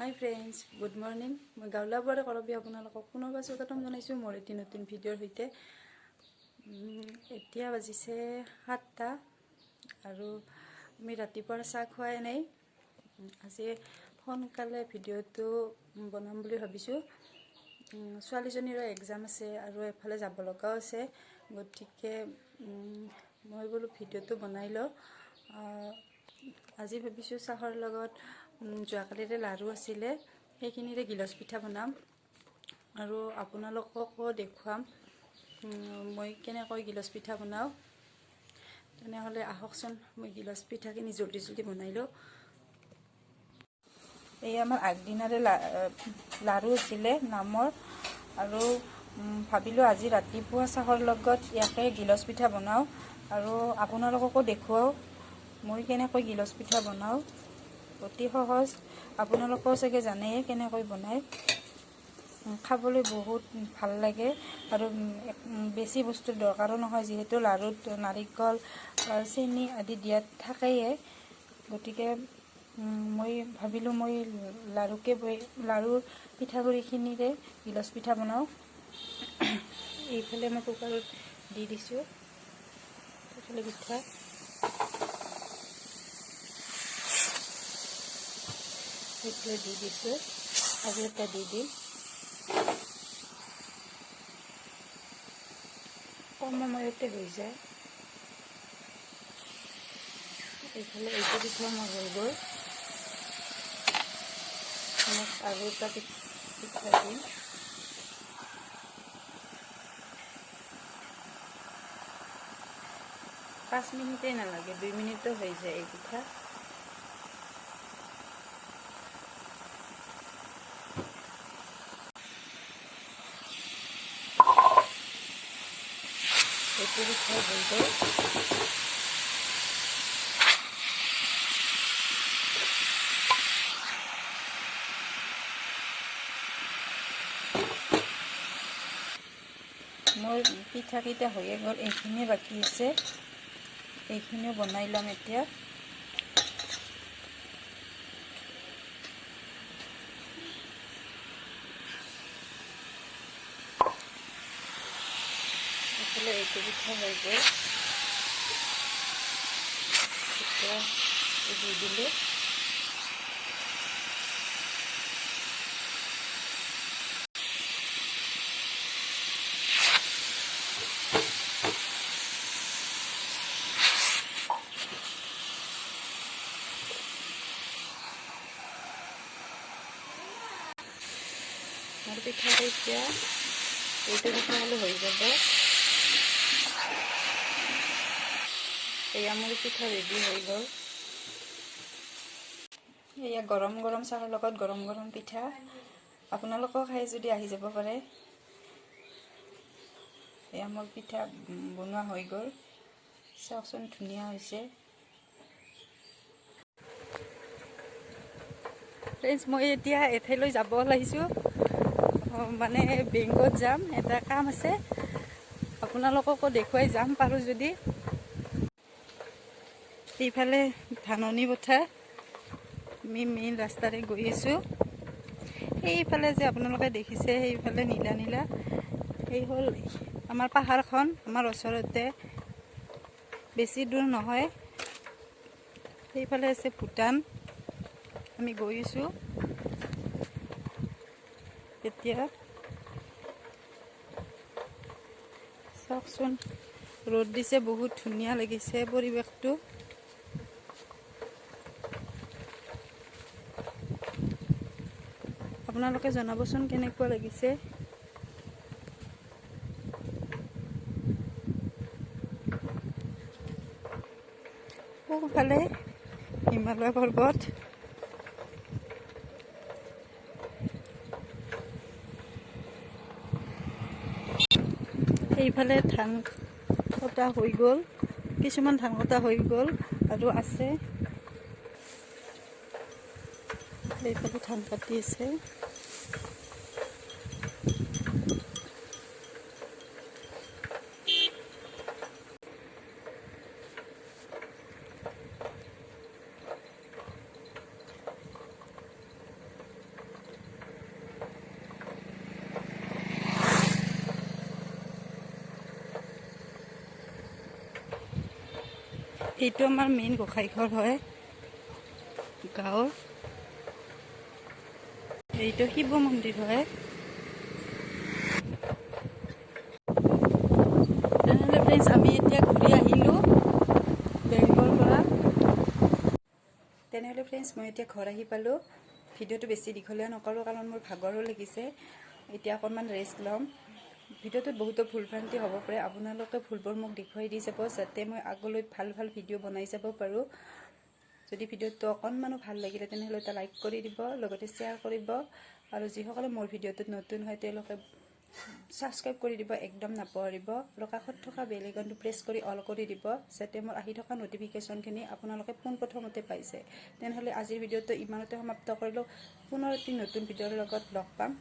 Hi friends, good morning. মই গাওলা বৰে কৰবি আপোনালোকক পুনৰবাৰ স্বাগতম জনাইছো মোৰ এটি নতুন ভিডিঅ'ৰ সৈতে। এতিয়া বাজিছে 7টা আৰু আমি ৰাতিপুৱাৰ চাহ খোৱাই নাই। আজি সোনকালে ভিডিঅ'টো বনাম বুলি ভাবিছো। ছোৱালীজনীৰ এক্সাম আছে আৰু এফালে যাব লগাও আছে, গতিকে মই বোলো ভিডিঅ'টো বনাই লওঁ। আজি ভাবিছো চাহৰ লগত যোৱাকালিৰে লাৰু আছিলে, সেইখিনিৰে গিলাচ পিঠা বনাম আৰু আপোনালোককো দেখুৱাম মই কেনেকৈ গিলাচ পিঠা বনাওঁ। তেনেহ'লে আহকচোন মই গিলাচ পিঠাখিনি জলদি বনাই লওঁ। এই আমাৰ আগদিনাৰে লাৰু আছিলে নামৰ, আৰু ভাবিলোঁ আজি ৰাতিপুৱা চাহৰ লগত ইয়াকে গিলাচ পিঠা বনাওঁ আৰু আপোনালোককো দেখুৱাওঁ মই কেনেকৈ গিলাচ পিঠা বনাওঁ। অতি সহজ, আপোনালোকেও চাগে জানেই কেনেকৈ বনায়। খাবলৈ বহুত ভাল লাগে আৰু বেছি বস্তুৰ দৰকাৰো নহয়, যিহেতু লাৰুত নাৰিকল চেনি আদি দিয়াত থাকেয়ে। গতিকে মই ভাবিলোঁ মই লাৰুৰ পিঠাগুড়িখিনিৰে গিলাচ পিঠা বনাওঁ। এইফালে মই কুকাৰত দি দিছোঁ এইফালে পিঠা। এইফালে দি দিছোঁ, আৰু এটা দি দিম। কম সময়তে হৈ যায়। এইফালে এইটো পিঠা মোৰ হৈ গ'ল। আৰু এটা পিঠা দিম। পাঁচ মিনিটেই নালাগে, 2 মিনিটো হৈ যায় এই পিঠা। এইটো পিঠা হৈ গ'ল। মোৰ পিঠাকেইটা হৈয়ে গ'ল, এইখিনি বাকী আছে, এইখিনিও বনাই ল'ম এতিয়া। এইফালে এইটো পিঠা হৈ গ'ল, এতিয়া দি দিলোঁ। আৰু পিঠাটো এতিয়া এইটো পিঠা হ'লে হৈ যাব। এয়া মোৰ পিঠা ৰেডি হৈ গ'ল। এয়া গৰম গৰম চাহৰ লগত গৰম গৰম পিঠা। আপোনালোকেও খাই যদি আহি যাব পাৰে। এয়া মোৰ পিঠা বনোৱা হৈ গ'ল, চাওকচোন ধুনীয়া হৈছে। ফ্ৰেণ্ডছ, মই এতিয়া এঠাইলৈ যাব ওলাইছোঁ, মানে বেংকত যাম, এটা কাম আছে। আপোনালোককো দেখুৱাই যাম পাৰোঁ যদি। এইফালে ধাননি পথাৰ, আমি মেইন ৰাস্তাৰে গৈ আছোঁ। সেইফালে যে আপোনালোকে দেখিছে সেইফালে নীলা নীলা, সেই হ'ল আমাৰ পাহাৰখন, আমাৰ ওচৰতে, বেছি দূৰ নহয়। সেইফালে আছে ভূটান, আমি গৈ আছোঁ এতিয়া। চাওকচোন, ৰ'দ দিছে, বহুত ধুনীয়া লাগিছে পৰিৱেশটো। আপোনালোকে জনাবচোন কেনেকুৱা লাগিছে। সোঁফালে হিমালয় পৰ্বত, এইফালে ধান কটা হৈ গ'ল, কিছুমান ধান কটা হৈ গ'ল আৰু আছে। এইফালে ধান কাটি আছে। এইটো আমাৰ মেইন গোসাঁইঘৰ হয় গাঁৱৰ। এইটো শিৱ মন্দিৰ হয়। তেনেহ'লে ফ্ৰেণ্ডছ আমি এতিয়া ঘূৰি আহিলোঁ বেংকৰ পৰা। তেনেহ'লে ফ্ৰেণ্ডছ মই এতিয়া ঘৰ আহি পালোঁ। ভিডিঅ'টো বেছি দীঘলীয়া নকৰোঁ কাৰণ মোৰ ভাগৰো লাগিছে। এতিয়া অকণমান ৰেষ্ট ল'ম। ভিডিঅ'টোত বহুতো ভুল ভ্ৰান্তি হ'ব পাৰে, আপোনালোকে ভুলবোৰ মোক দেখুৱাই দি যাব যাতে মই আগলৈ ভাল ভাল ভিডিঅ' বনাই যাব পাৰোঁ। যদি ভিডিঅ'টো অকণমানো ভাল লাগিলে তেনেহ'লে এটা লাইক কৰি দিব, লগতে শ্বেয়াৰ কৰিব। আৰু যিসকলে মোৰ ভিডিঅ'টোত নতুন হয় তেওঁলোকে ছাবস্ক্ৰাইব কৰি দিব একদম নাপাহৰিব। আৰু কাষত থকা বেল আইকনটো প্ৰেছ কৰি অল কৰি দিব যাতে মোৰ আহি থকা নটিফিকেশ্যনখিনি আপোনালোকে পোনপ্ৰথমতে পাইছে। তেনেহ'লে আজিৰ ভিডিঅ'টো ইমানতে সমাপ্ত কৰিলোঁ। পুনৰ এটি নতুন ভিডিঅ'ৰ লগত লগ পাম।